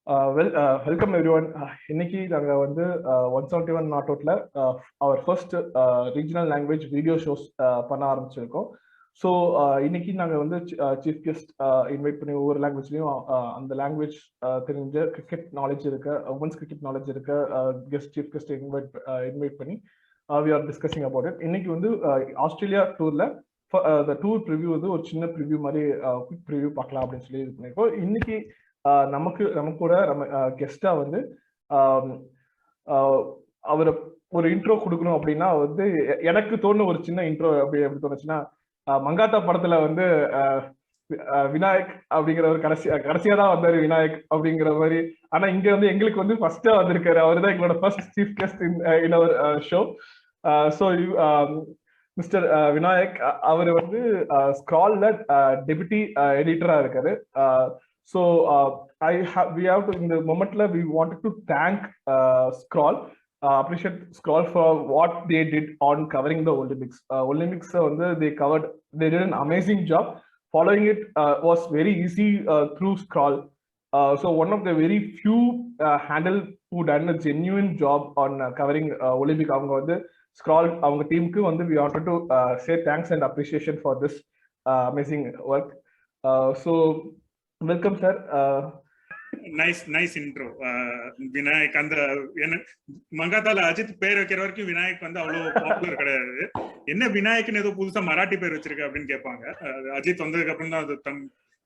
Welcome everyone. இன்னைக்கு நாங்க வந்து 171 நாட் அவுட்ல our first regional language video shows பண்ண ஆரம்பிச்சிருக்கோம். ஸோ இன்னைக்கு நாங்க வந்து சீஃப் கெஸ்ட் இன்வைட் பண்ணி ஒவ்வொரு லாங்குவேஜ்லயும் அந்த லாங்குவேஜ் தெரிஞ்ச கிரிக்கெட் நாலேஜ் இருக்க உமன்ஸ் கிரிக்கெட் நாலேஜ் இருக்க சீஃப் கெஸ்ட் இன்வைட் பண்ணி we are discussing about it. இன்னைக்கு வந்து ஆஸ்திரேலியா டூர்ல டூர் ப்ரிவ்யூ வந்து ஒரு சின்ன ப்ரிவ்யூ மாதிரி குவிக் ப்ரிவ்யூ பார்க்கலாம் அப்படின்னு சொல்லி இது பண்ணியிருக்கோம். இன்னைக்கு நமக்கு கூட நம்ம கெஸ்டா வந்து அவரை ஒரு இன்ட்ரோ கொடுக்கணும் அப்படின்னா வந்து எனக்கு தோணுன ஒரு சின்ன இன்ட்ரோ எப்படி தோணுச்சுன்னா, மங்காத்தா படத்துல வந்து விநாயக் அப்படிங்கிற ஒரு கடைசியா தான் வந்தாரு விநாயக் அப்படிங்கிற மாதிரி. ஆனா இங்க வந்து எங்களுக்கு வந்து ஃபர்ஸ்டா வந்திருக்காரு. அவர் தான் எங்களோட first chief guest in our show. So mister Vinayak அவர் வந்து ஸ்க்ரால்ல டெபுட்டி எடிட்டரா இருக்காரு. So we have to in the moment we wanted to thank Scroll, appreciate Scroll for what they did on covering the Olympics. Olympics they did an amazing job. Following it was very easy through Scroll. So one of the very few handle who done a genuine job on covering Olympic. அவங்க வந்து Scroll அவங்க டீமுக்கு வந்து we wanted to say thanks and appreciation for this amazing work. So welcome sir. Nice intro. Vinayak அந்த மங்காத்தால அஜித் பேர் வைக்கிற வரைக்கும் விநாயக் வந்து அவ்வளவு பாப்புலர் கிடையாது. என்ன விநாயக்னு ஏதோ புதுசா மராட்டி பேர் வச்சிருக்க அப்படின்னு கேட்பாங்க. அஜித் வந்ததுக்கு அப்புறம் தான் அது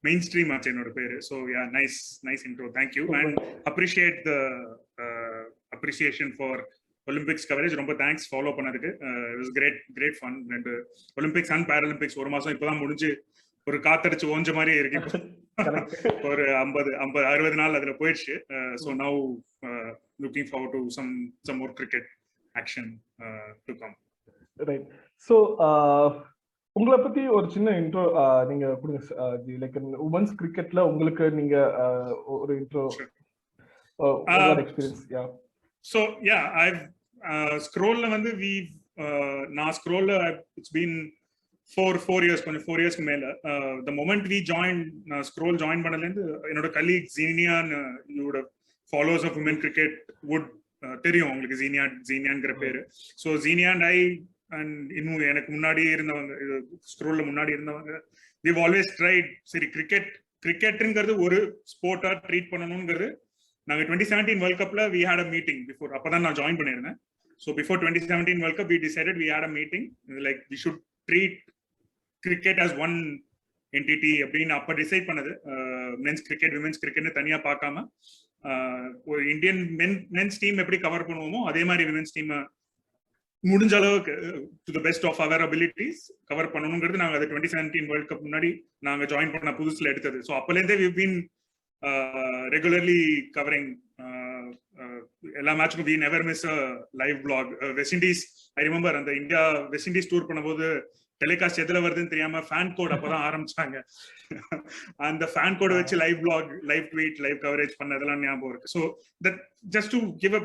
மெயின் ஸ்ட்ரீம் ஆச்சு என்னோட பேரு. So ya nice intro. Thank you and appreciate the appreciation for Olympics coverage. ரொம்ப தேங்க்ஸ் ஃபாலோ பண்ணதுக்கு. It was great fun. And Olympics and Paralympics ஒரு மாசம் இப்பதான் முடிஞ்சு ஒரு காத்தடிச்சு ஓஞ்ச மாதிரி இருக்கு. ஒரு 50-60 நாள் அதுல போயிடுச்சு. So now looking forward to some more cricket action to come. Right. So உங்களை பத்தி ஒரு சின்ன இன்ட்ரோ நீங்க கொடுங்க. லைக் உமன்ஸ் கிரிக்கெட்ல உங்களுக்கு நீங்க ஒரு இன்ட்ரோ எக்ஸ்பீரியன்ஸ். யா. ஸோ யா ஐ ஸ்க்ரோல்ல வந்து நான் ஸ்க்ரோல்ல இட்ஸ் பீன் 4 years, 4 years மேல. the moment we joined scroll join பண்ணல இருந்து என்னோட கலீக் ஜீனியான், இவரோட followers of women cricket would தெரியும் உங்களுக்கு ஜீனியான்ங்கிற பேரு. ஸோ ஜீனியான் அண்ட் இன்னும் எனக்கு முன்னாடி இருந்தவங்க, ஸ்க்ரோல்ல முன்னாடி இருந்தவங்க, we've always tried சரி கிரிக்கெட்ங்கிறது ஒரு ஸ்போர்ட்டா ட்ரீட் பண்ணணும்ங்கிறது. நாங்க 2017 வேர்ல்ட் கப்ல we had a meeting before. அப்பதான் நான் ஜாயின் பண்ணிருந்தேன். So before 2017 World Cup we decided we had a meeting like we should treat cricket as one entity அப்படின்னு அப்ப டிசைட் பண்ணது. மென்ஸ் கிரிக்கெட் விமென்ஸ் கிரிக்கெட்னு தனியா பார்க்காம ஒரு இந்தியன் மென்ஸ் டீம் எப்படி கவர் பண்ணுவோமோ அதே மாதிரி விமென்ஸ் டீம் முடிஞ்ச அளவுக்கு to the best of our abilities cover பண்ணணுங்கிறது நாங்க அது 2017 வேர்ல்ட் கப் முன்னாடி நாங்க ஜாயின் பண்ண புதுசுல எடுத்தது. ஸோ அப்பலேருந்தே we've been regularly covering எல்லா மேட்சுக்கும். we never miss a live blog. West Indies I remember அந்த இந்தியா வெஸ்ட் இண்டீஸ் டூர் பண்ணும்போது டெலிகாஸ்ட் எதுல வருதுன்னு தெரியாம ஃபேன் கோட் அப்பதான் ஆரம்பிச்சாங்க. அந்த ஃபேன் கோட் வச்சு live blog, live tweet, live coverage பண்ணதெல்லாம் ஞாபகம் இருக்கு. So that just to give a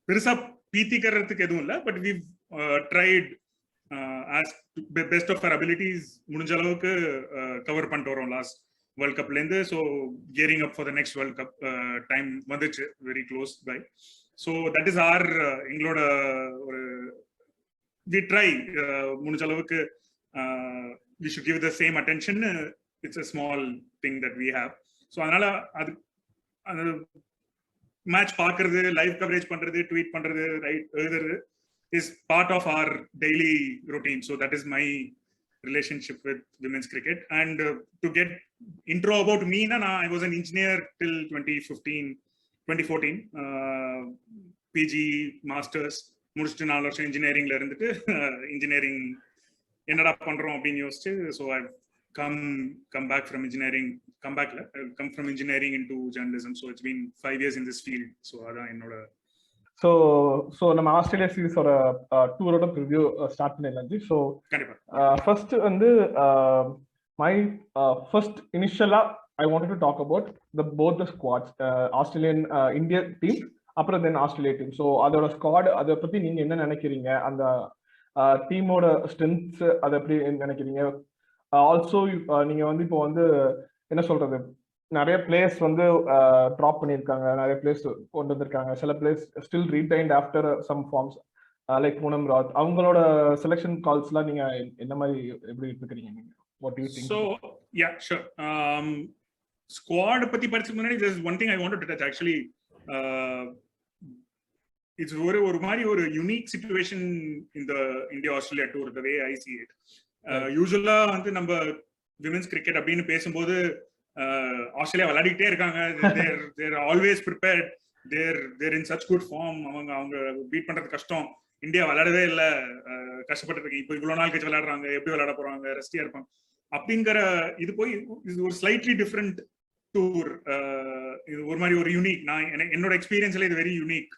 பெருசா பீத்திக்கிறதுக்கு எதுவும் இல்லை. But we tried as best of our abilities முடிஞ்ச அளவுக்கு கவர் பண்ணிட்டு வரோம் லாஸ்ட் வேர்ல்ட் கப்ல இருந்து. So gearing up for the next world cup time வந்துச்சு, very close by. So that is our எங்களோட ஒரு we try முடிஞ்ச அளவுக்கு we should give the same attention. It's a small thing that we have. So அதனால அது match பார்க்கிறது, live coverage பண்றது, tweet பண்றது, ரைட் எழுதுறது is part of our daily routine. So that is my relationship with women's cricket. And to get intro about me, I was an engineer till 2014 PG masters முடிச்சுட்டு 4 வருஷம் இன்ஜினியரிங்ல இருந்துட்டு engineering என்னடா பண்றோம் அப்படின்னு யோசிச்சு. So I come back from engineering into journalism. So it's been 5 years in this field. So அதான் என்னோட. So நம்ம ஆஸ்திரேலியா சீரிஸோட டூரோட ப்ரிவ்யூ ஸ்டார்ட் பண்ணிடலாம். ஸோ கண்டிப்பா ஃபர்ஸ்ட் வந்து மை ஃபர்ஸ்ட் இனிஷியலா I wanted to talk about both the squads, Australian Indian team அப்புறம் தென் ஆஸ்திரேலியா டீம். ஸோ அதோட ஸ்குவாட் அதை பத்தி நீங்க என்ன நினைக்கிறீங்க, அந்த டீமோட ஸ்ட்ரென்த்ஸ் அதை எப்படி நினைக்கிறீங்க? ஆல்சோ நீங்க வந்து இப்போ வந்து என்ன சொல்றது, நிறைய பிளேயர்ஸ் வந்து ட்ராப் பண்ணியிருக்காங்க, நிறைய பிளேயர்ஸ் கொண்டு வந்திருக்காங்க. சில players still retained after some forms like Poonam Raj. அவங்களோட செலெக்ஷன் கால்ஸ்லாம் நீங்க என்ன மாதிரி எப்படி எடுத்துக்கிறீங்க நீங்க? What do you think? So yeah, sure. Squad பத்தி படிச்சதுக்கு முன்னாடி there's one thing I wanted to touch actually. It's ஒரு மாதிரி ஒரு யூனிக் சிச்சுவேஷன் இந்த India Australia tour, the way I see it. யூசுவலா வந்து நம்ம விமென்ஸ் கிரிக்கெட் அப்படின்னு பேசும்போது ஆஸ்திரேலியா விளையாடிட்டே இருக்காங்க, they're always prepared, they're in such good form, அவங்க பீட் பண்றது கஷ்டம், இந்தியா விளையாடவே இல்லை, கஷ்டப்பட்டு இருக்கு, இப்போ இவ்வளவு நாள் கழிச்சு விளையாடுறாங்க, எப்படி விளையாட போறாங்க, ரெஸ்டியா இருப்பாங்க அப்படிங்கிற இது போய் இது ஒரு ஸ்லைட்லி டிஃப்ரெண்ட் டூர். இது ஒரு மாதிரி ஒரு யூனிக், நான் என்னோட எக்ஸ்பீரியன்ஸ்ல இது very unique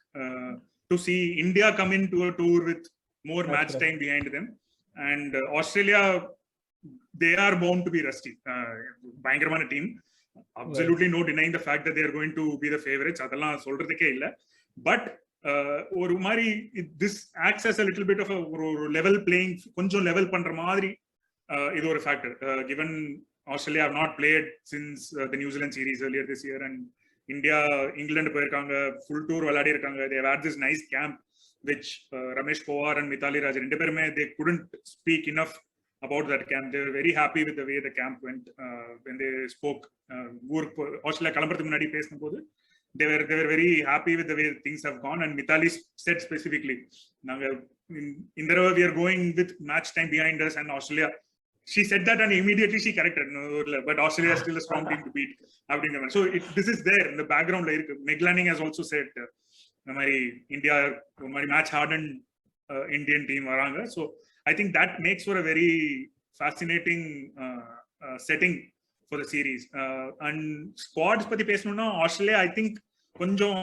to C India come in to a tour with more match time behind them, and Australia, they are bound to be rusty. பயங்கரமான team, absolutely no denying the fact that they are going to be the favorites, அதெல்லாம் சொல்றதுக்கே இல்ல. But ஒரு மாதிரி this acts as a little bit of a ஒரு level playing, கொஞ்சம் level பண்ற மாதிரி இது ஒரு factor, given Australia have not played since the New Zealand series earlier this year, and India England போயிருக்காங்க, full tour விளையாடி இருக்காங்க, they have had this nice camp which Ramesh Pawar and Mithali Raj, they couldn't speak enough about that camp. They were very happy with the way the camp went when they spoke. Australia kalambaradhukku munadi pesnumbodhu they were very happy with the way things have gone, and Mithali said specifically, nanga in the we are going with match time behind us, and Australia, she said that and immediately she corrected, no, but Australia is still a strong team to beat. So this is there in the background la irukku. Meg Lanning has also said இந்த மாதிரி India ஒரு மாதிரி match Horton Indian team வராங்க. So I think that makes for a very fascinating setting for the series. And squads பத்தி பேசணும்னா Australia I think கொஞ்சம்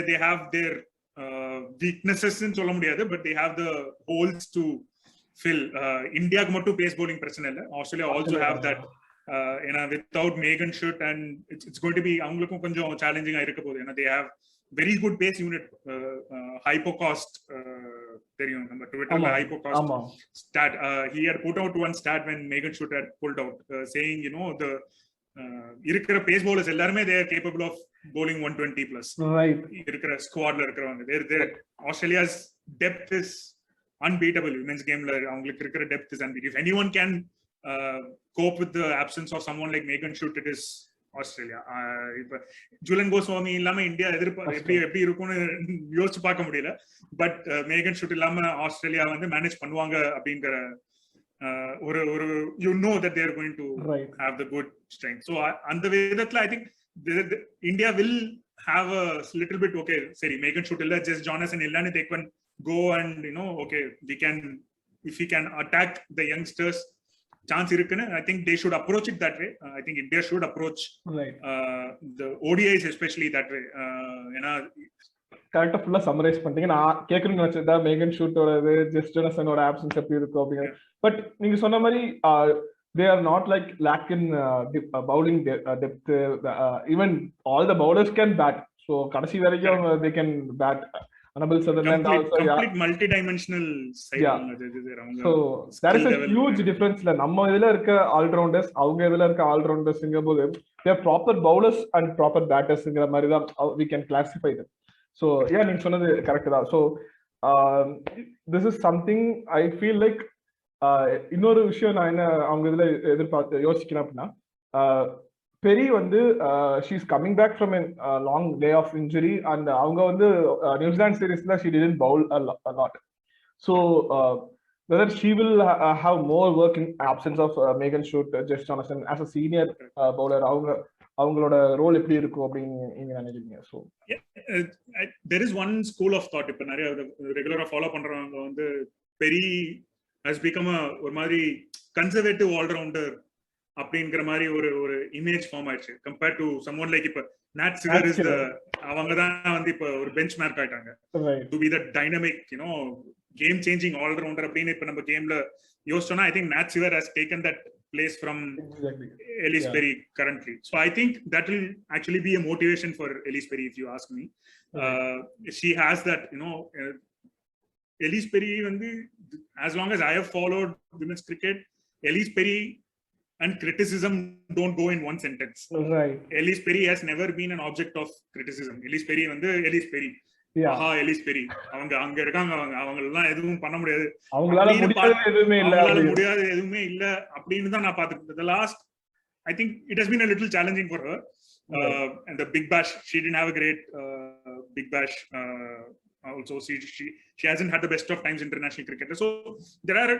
they have their வீக்னஸஸ்ன்னு சொல்ல முடியாது, but they have the holes to fill. இந்தியாவுக்கு மட்டும் pace bowling பிரச்சனை இல்லை, ஆஸ்திரேலியா ஆல்சோ ஹாவ் தட். ஏன்னா without Megan Schutt and it's going to be அவங்களுக்கும் கொஞ்சம் சேலஞ்சிங்கா இருக்க போகுது. ஏன்னா they have very good pace unit, Hypocost, theriyum நம்ம ட்விட்டர்ல Hypocost stat, he had put out one stat when Megan Schutt had pulled out, saying, you know, the இருக்கிற base bowlers எல்லாரும் they are capable of bowling 120 plus, right? இருக்கிற ஸ்குவாட்ல இருக்கிறவங்க, their Australia's depth is unbeatable. Women's game la அவங்களுக்கு இருக்கிற depth is unbeatable. If anyone can cope with the absence of someone like Megan Schutt, it is Australia. இப்ப ஜூலன் கோஸ்வாமி இல்லாம India எப்படி இருக்கும்னு யோசிச்சு பார்க்க முடியல. பட் மேகன் ஷூட் இல்லாம ஆஸ்திரேலியா வந்து மேனேஜ் பண்ணுவாங்க அப்படிங்கிற ஒரு you know that they are going to have the good strength. So அந்த விதத்துல I think India will have a little bit, okay சரி மேகன் ஷூட் இல்ல, ஜெஸ் ஜானசன் இல்லன்னு they can go and, you know, okay we can, if we can attack the youngsters, chance irukku. I think they should approach it that way. I think India should approach the ODIs especially that way. ஏனா கரெக்ட்டா ஃபுல்லா summarise பண்ணிட்டீங்க. நான் கேக்குறேன்னு நினைச்சதா மேகன் ஷூட்டோட ஜெஸ் ஜானசனோட options எப்படி இருக்கும் அப்படிங்க. But நீங்க சொன்ன மாதிரி they are not like lack in bowling depth. Even all the bowlers can bat, so கடைசி வரைக்கும் they can bat. Anabel Sutherland also, complete multi-dimensional side. So there is a huge difference la நம்ம இதுல இருக்க all rounders அவங்க இதுல இருக்க all roundersங்கம்போது they are proper bowlers and proper battersங்கற மாதிரி தான் we can classify them. So yeah, நீங்க சொன்னது கரெக்ட் தான். So this is something I feel like இன்னொரு விஷயம் நான் என்ன அவங்க இதுல எதிர்பார்த்து யோசிக்கிறேன் அப்படின்னா, பெரி வந்து she is coming back from a long day of injury, and அவங்க வந்து நியூசிலாந்து சீரீஸ்ல she didn't bowl a lot. So whether she will have more work in absence of Megan Schutt, Jess Jonason as a senior bowler, அவங்களோட role எப்படி இருக்கும் அப்படின்னு நீங்க நினைக்கிறீங்க? So there is one school of thought, இப்ப நிறைய ரெகுலரா follow பண்றவங்க வந்து பெரி has become ஒரு மாதிரி கன்சர்வேட்டிவ் ஆல்ரவுண்டர் அப்படிங்கிற மாதிரி ஒரு இமேஜ் ஃபார்ம் ஆயிடுச்சு கம்பேர்ட் டு சம்ஒன் லைக் இப்ப நாட் சிவர் இஸ் த, அவங்க தான் வந்து இப்ப ஒரு பெஞ்ச் மார்க் ஆயிட்டாங்க to be the dynamic, you know, game changing all rounder அப்படின்னு இப்ப நம்ம கேம்ல யோசிச்சோம்னா I think Nat Sciver has taken that place from Elise Perry currently. So I think that will actually be a motivation for Elise Perry, if you ask me. She has that, you know, Elise Perry, as long as I have followed women's cricket, Elise Perry and criticism don't go in one sentence. Right. Elise Perry has never been an object of criticism. Elise Perry வந்து Elise Perry. ஆஹா Ellis பெரி அவங்க அங்க இருக்காங்க, அவங்க எல்லாம் எதுவும் பண்ண முடியாது, அவங்களால முடியாது எதுவுமே இல்ல அப்படின்னு தான் நான் பாத்துக்கிட்டேன். The last, I think it has been a little challenging for her. And the Big Bash, she didn't have a great Big Bash. Also, she hasn't had the best of times international cricket. So there are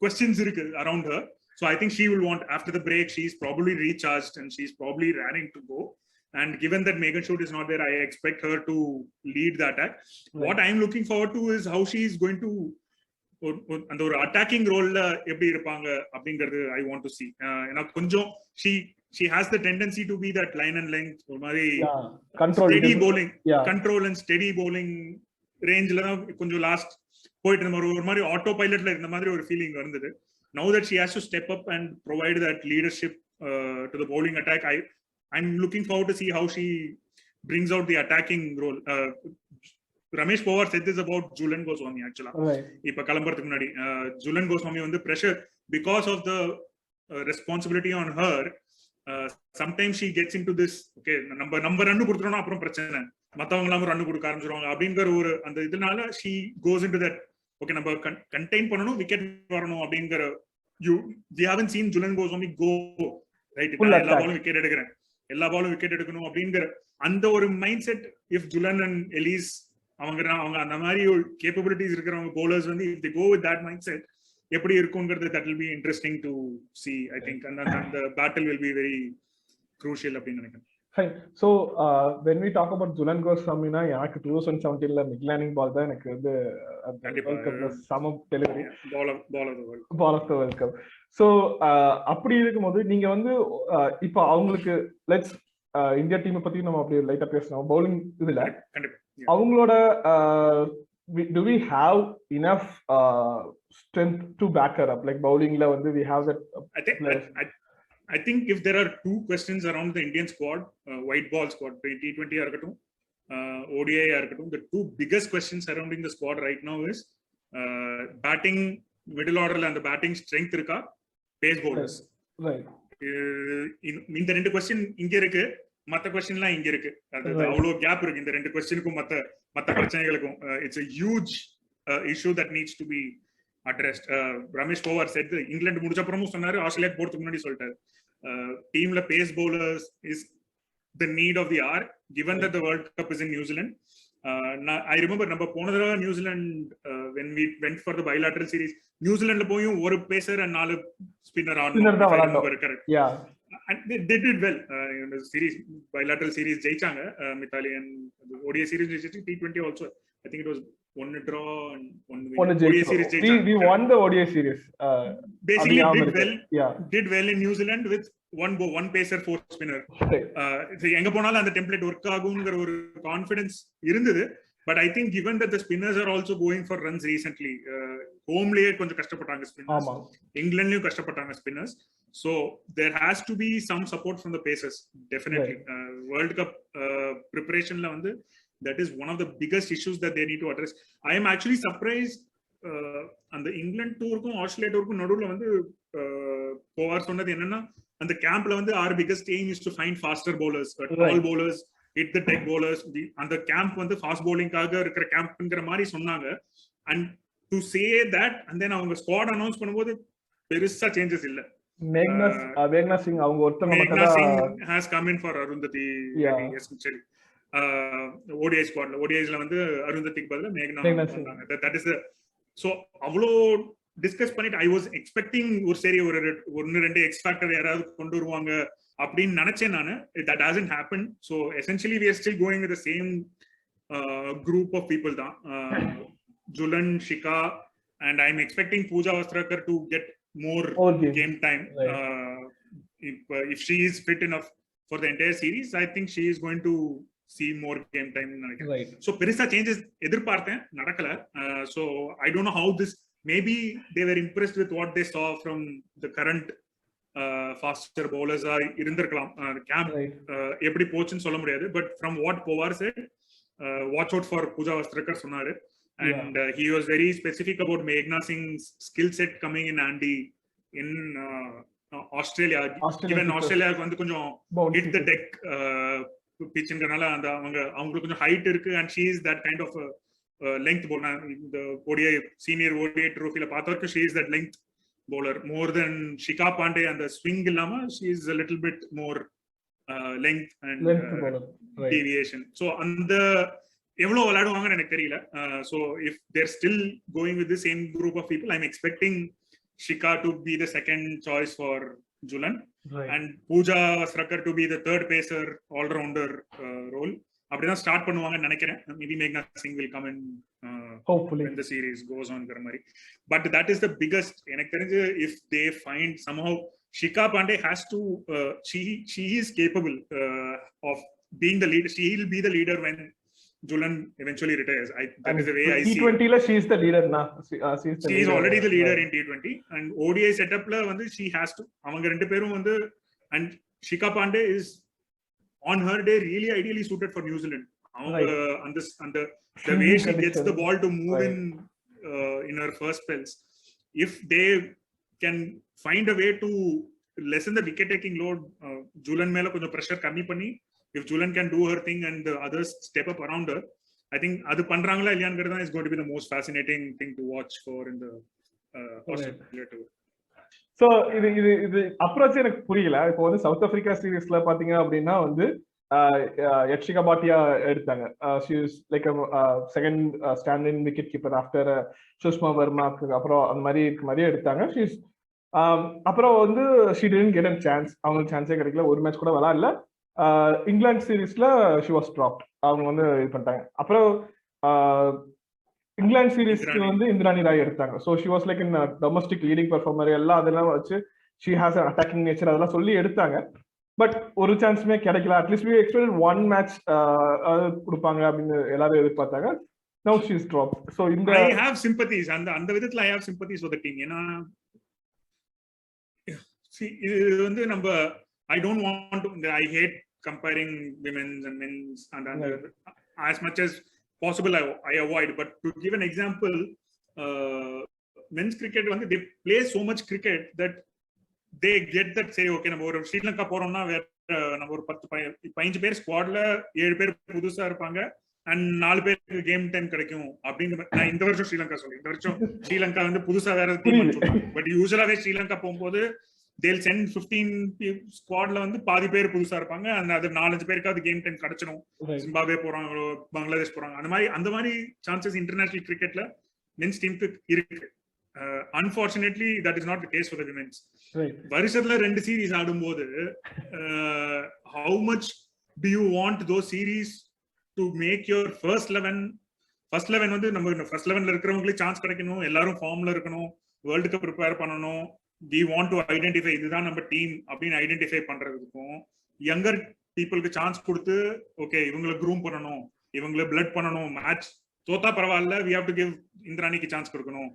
questions around her. So I think she will want, after the break, she's probably recharged and she's probably raring to go. And given that Megan Schutt is not there, I expect her to lead the attack. Right. What I'm looking forward to is how she is going to அந்த ஒரு attacking ரோல்ல எப்படி இருப்பாங்க அப்படிங்கிறது I want to see. ஏன்னா கொஞ்சம் she has the tendency to be that line and length ஒரு மாதிரி steady bowling, control and steady bowling rangeல தான் கொஞ்சம் லாஸ்ட் போயிட்டு இருந்த ஒரு மாதிரி ஆட்டோ பைலட்ல இருந்த மாதிரி ஒரு ஃபீலிங் வந்தது. Now that she has to step up and provide that leadership to the bowling attack, I'm looking forward to see how she brings out the attacking role. Ramesh Powar said this about Jhulan Goswami actually. Ipa kalambarthukku munadi Jhulan Goswami vandu pressure because of the responsibility on her. Sometimes she gets into this, okay, number run kuduthona appuram prachana mathavangala run kudukka aarambichiruvaanga அப்படிங்கற ஒரு அந்த இதனால she goes into that, okay, நம்ம contain பண்ணனும், wicket வரணும் அப்படிங்கற we haven't seen Jhulan Goswami go right, எல்லா பாலும் விக்கெட் எடுக்கறேன், எல்லா பாலும் விக்கெட் எடுக்கணும் அப்படிங்கற அந்த ஒரு mindset. If Jhulan and Elise அவங்க அந்த மாதிரி ஒரு கேப்பபிலிட்டிஸ் இருக்கிறவங்க bowlers வந்து if they go with that mindset எப்படி இருக்கும்ங்கிறது that will be interesting to see, I think. And the battle will be very crucial அப்படின்னு நினைக்கிறேன். Fine. So when we talk about Jhulan Goswami na எனக்கு 2017 ல மிட்லாண்டிங் பால் தான் எனக்கு வந்து சம delivery ball of the World Cup. So அப்படி இருக்கும்போது நீங்க வந்து இப்போ அவங்களுக்கு லெட்ஸ் இந்தியா டீமை பத்தி நம்ம அப்படி லைட்டா பேசணும். பவுலிங் இதுல அவங்களோட do we have enough strength to back her up? Like bowling la வந்து we have that. I think if there are two questions around the Indian squad, white ball squad, T20 ah irukattum, ODI ah irukattum, the two biggest questions surrounding the squad right now is batting middle order la and the batting strength iruka, pace bowlers. Right. இந்த ரெண்டு question இங்க இருக்கு, மத்த क्वेश्चनலாம் இங்க இருக்கு. அது அவ்வளவு gap இருக்கு இந்த ரெண்டு क्वेश्चनக்கும் மத்த பிரச்சனைகளுக்கும். It's a huge issue that needs to be addressed. Ramesh Powar said England முடிச்ச அப்புறமும் சொன்னாரு, ஆஸ்திரேலியா போறதுக்கு முன்னாடி சொல்லிட்டாரு, டீம்ல base bowlers is the need of the hour given that the World Cup is in New Zealand. I remember நம்ம போன தடவை New Zealand when we went for the bilateral series, நியூசிலாந்துல போயும் ஒரு பேசர் and 4 ஸ்பின்னர் ஆடணும். Yeah, and they did well in the series, bilateral series ஜெயிச்சாங்க. Mithali and ODI series ஜெயிச்சாங்க. T20 also I think it was one draw and one win. ODI series we won the ODI series. Basically did well in New Zealand with one pacer, 4 spinner. எங்க போனாலும் அந்த template work ஆகும்ங்கற ஒரு confidence இருந்தது. But I think given that the spinners are also going for runs recently, homeலயே கொஞ்சம் கஷ்டப்பட்டாங்க spinners, இங்கிலாந்துலயும் கஷ்டப்பட்டாங்க spinners, so there has to be some support from the pacers definitely. World Cup preparationல வந்து that is one of the biggest issues that they need to address. I am actually surprised அந்த England டூருக்கும் Australia டூருக்கும் நடுவுல வந்து போவார் சொன்னது என்னன்னா, அந்த கேம்ப்ல வந்து our biggest aim is to find faster bowlers, tall bowlers, hit the deck bowlers. அந்த கேம்ப் வந்து ஃபாஸ்ட் bowlingகாக இருக்கிற கேம்ப்ங்கற மாதிரி சொன்னாங்க. And to say that and then அவங்க ஸ்குவாட் அனௌன்ஸ் பண்ணும்போது பெருசா சேஞ்சஸ் இல்ல. மேக்னா சிங் அவங்க ஒருத்தங்க மட்டும் தான் has come in for Arundhati essentially. ODI squadல ODIஸ்ல வந்து அருந்ததிக்கு பதிலா மேக்னா வந்தாங்க. That is so அவ்ளோ டிஸ்கஸ் பண்ணிட்டு I was expecting ஒரு சரி ஒரு 1-2 எக்ஸ் ஃபேக்டர் யாராவது கொண்டு வருவாங்க அப்படின்னு நினைச்சேன் நானு. That hasn't happened. So essentially we are still going with the same group of people தான். Jhulan, Shika, and I'm expecting Pooja Vastrakar to get more game time. If she is fit enough for the entire series, I think she is going to see more game time. Right. So பெருசா changes எதிர்பார்த்தேன், நடக்கல. So I don't know how this, maybe they were impressed with what they saw from the current faster bowlers இருந்திருக்கலாம். Camp எப்படி போச்சுன்னு சொல்ல முடியாது. But from what Powar said, watch out for Pooja Vastrakar சொன்னாரு. And he was very specific about Meghna Singh's skill set coming in handy in Australia even ஆஸ்திரேலியாவுக்கு வந்து கொஞ்சம் hit the tech பிச்சுங்கிறனால அந்த அவங்களுக்கு கொஞ்சம் ஹைட் இருக்கு and she is that kind of length போல இந்த ஓடிஐ சீனியர் ஓடிஐ ட்ரோஃபில பார்த்த வரைக்கும் she is that length bowler more than Shika Pandey and the swing illama she is a little bit more length and right. deviation so and evlo viladuvaanga enak theriyala so if they're still going with the same group of people I'm expecting Shika to be the second choice for Julan right. and Pooja Srakar to be the third pacer all rounder role அப்படிதான் start பண்ணுவாங்கன்னு நினைக்கிறேன் maybe மேக்னா Singh will come in hopefully when the series goes on ங்கிற மாதிரி but that is the biggest எனக்கு தெரிஞ்சு if they find somehow Shika Pandey has to she is capable of being the leader she will be the leader when Julan eventually retires that is the way I see T20 la she is the leader na she is already the leader in T20 and ODI setup la வந்து she has to அவங்க ரெண்டு பேரும் வந்து and Shika Pandey is on her day really ideally suited for New Zealand and the way she gets the ball to move right. in her first spells if they can find a way to lessen the wicket taking load Julan mela konja pressure kammi panni if Julan can do her thing and the others step up around her I think adu pandrangala illiyangradha is going to be the most fascinating thing to watch for in the Australia tour so இது approach எனக்கு புரியல இப்போ வந்து south Africa சீரீஸ்ல பாத்தீங்க அப்படின்னா வந்து யக்ஷிகா பாட்டியா எடுத்தாங்க she is like a second stand in wicket keeper after Sushma Verma அப்புறம் அந்த மாதிரி இருக்க மாதிரியே எடுத்தாங்க she is அப்புறம் வந்து she didn't get a chance அவங்களுக்கு சான்ஸே கிடைக்கல ஒரு மேட்ச் கூட விளையாடல இங்கிலாந்து சீரீஸ்ல she was dropped அவங்க வந்து இது பண்ணிட்டாங்க அப்புறம் இங்கிலாந்து சீரீஸ்க்கு வந்து இந்திராணி ராய் எடுத்தாங்க so she was like in domestic leading performer எல்லாம் அதெல்லாம் வச்சு she has an attacking nature அதெல்லாம் சொல்லி எடுத்தாங்க பட் ஒரு சான்ஸுமே கிடைக்கல at least we expected one match கொடுப்பாங்க அப்படின்னு எல்லாரும் எதிர்பார்த்தாங்க now she is dropped so இந்த I have sympathies அந்த விதத்துல I have sympathies for the team ஏன்னா இது வந்து நம்ம I don't want to I hate comparing women's and men's and as much as possible I avoid but to give an example men's cricket வந்து they play so much cricket that they get that say okay நம்ம ஒரு ஸ்ரீலங்கா போறோம்னா வேற நம்ம ஒரு 15 பேர் ஸ்குவாட்ல 7 பேர் புதுசா இருப்பாங்க and 4 பேருக்கு கேம் டைம் கிடைக்கும் அப்படிங்கிற நான் இந்த வருஷம் ஸ்ரீலங்கா சொல்றேன் இந்த வருஷம் ஸ்ரீலங்கா வந்து புதுசா வேற டீம் சொல்றாங்க பட் யூசுவலாவே ஸ்ரீலங்கா போகும்போது they'll send 15 ஸ்குவாட்ல வந்து பாதி பேர் புதுசா இருப்பாங்க and அது 4-5 பேருக்காவது கேம் டைம் கிடைச்சிடும் ஜிம்பாப்வே போறாங்க பங்களாதேஷ் போறாங்க அந்த மாதிரி சான்சஸ் இன்டர்நேஷனல் கிரிக்கெட்ல மென்ஸ் டீமுக்கு இருக்கு unfortunately that is not the case for the women's வருஷத்துல 2 சீரீஸ் ஆடும்போது how much do you want those series to make your first 11 வந்து நம்ம ஃபர்ஸ்ட் 11ல இருக்கிறவங்களுக்கு சான்ஸ் கிடைக்கணும் எல்லாரும் ஃபார்ம்ல இருக்கணும் வேர்ல்ட் கப் ப்ரிப்பேர் பண்ணணும் we want to identify இதுதான் நம்ம டீம் அப்படின்னு ஐடென்டிஃபை பண்றதுக்கும் யங்கர் பீப்புளுக்கு சான்ஸ் கொடுத்து ஓகே இவங்களை க்ரூம் பண்ணணும் இவங்களை பிளட் பண்ணணும் மேட்ச் தோத்தா பரவாயில்ல we have to give இந்திராணிக்கு சான்ஸ் கொடுக்கணும்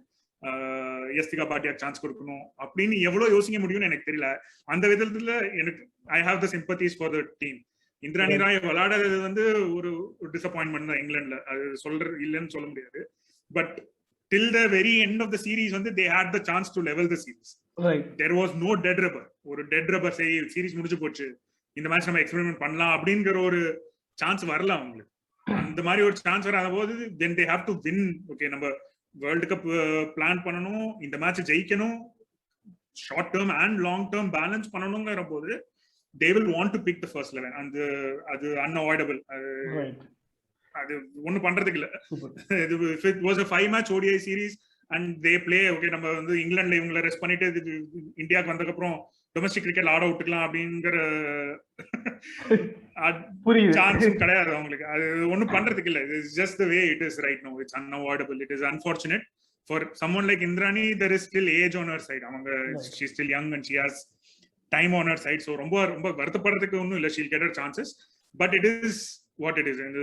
யஸ்திகா பாட்டியாக்கு சான்ஸ் கொடுக்கணும் அப்படின்னு எவ்வளவு யோசிக்க முடியும்னு எனக்கு தெரியல அந்த விதத்துல எனக்கு I have the sympathies for the team Indrani Rai விளையாடுறது வந்து ஒரு டிசப்பாயின்மெண்ட் தான் இங்கிலாந்துல அது இல்லைன்னு சொல்ல முடியாது but till the very end of the series வந்து they had the chance to level the series right there was no dead rubber ஒரு dead rubber சீரிஸ் முடிஞ்சு போச்சு இந்த மேட்ச் நம்ம எக்ஸ்பெரிமெண்ட் பண்ணலாம் அப்படிங்கிற ஒரு சான்ஸ் வரல அவங்களுக்கு அந்த மாதிரி ஒரு சான்ஸ் வராத போது then they have to win okay நம்ம வேர்ல்ட் கப் பிளான் பண்ணணும் இந்த மேட்ச் ஜெயிக்கணும் short term and long term balance பண்ணணுங்கிற போது they will want to pick the first 11 and அது unavoidable அது ஒண்ணு பண்றதுக்கு இல்ல if it was a 5 match ODI series and they play okay நம்ம வந்து இங்கிலாந்துல இவங்களை ரெஸ்ட் பண்ணிட்டு இந்தியாவுக்கு வந்ததுக்கு அப்புறம் டொமஸ்டிக் கிரிக்கெட் ஆட விட்டுக்கலாம் அப்படிங்கிற சான்ஸும் கிடையாது அவங்களுக்கு அது ஒண்ணும் பண்றதுக்கு இல்ல it is just the way it is right now it's unavoidable it is unfortunate for someone like Indrani there is still age on her side அவங்க she is still young and she has time on her side so ரொம்ப ரொம்ப வருத்தப்படுறதுக்கு ஒண்ணும் இல்ல she'll get her chances but it is what it is and